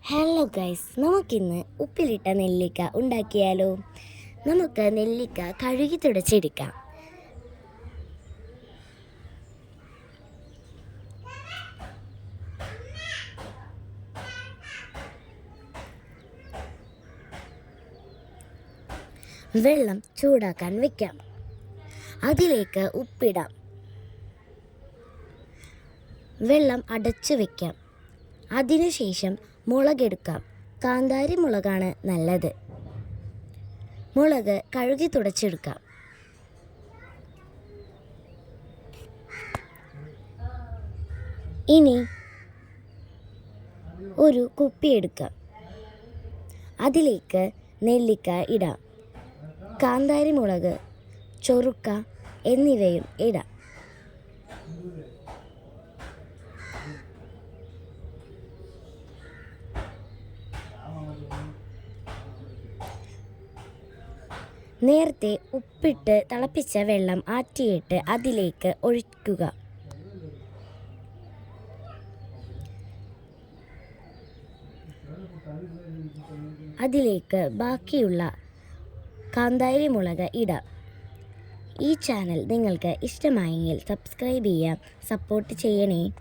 Hello guys, നമുക്കിന്ന് ഉപ്പിലിട്ട നെല്ലിക്ക ഉണ്ടാക്കിയാലോ? നമുക്ക് നെല്ലിക്ക കഴുകി തുടച്ചെടുക്കാം. വെള്ളം ചൂടാക്കാൻ വെക്കാം. അതിലേക്ക് ഉപ്പിടാം. വെള്ളം അടച്ചു വെക്കാം. അതിനുശേഷം മുളകെടുക്കാം. കാന്താരി മുളകാണ് നല്ലത്. മുളക് കഴുകി തുടച്ചെടുക്കാം. ഇനി ഒരു കുപ്പി എടുക്കാം. അതിലേക്ക് നെല്ലിക്ക ഇടാം. കാന്താരി മുളക്, ചൊറുക്ക എന്നിവയും ഇടാം. നേരത്തെ ഉപ്പിട്ട് തിളപ്പിച്ച വെള്ളം ആറ്റിയിട്ട് അതിലേക്ക് ഒഴിക്കുക. അതിലേക്ക് ബാക്കിയുള്ള കാന്താരി മുളക് ഇടാം. ഈ ചാനൽ നിങ്ങൾക്ക് ഇഷ്ടമായെങ്കിൽ സബ്സ്ക്രൈബ് ചെയ്യാം, സപ്പോർട്ട് ചെയ്യണേ.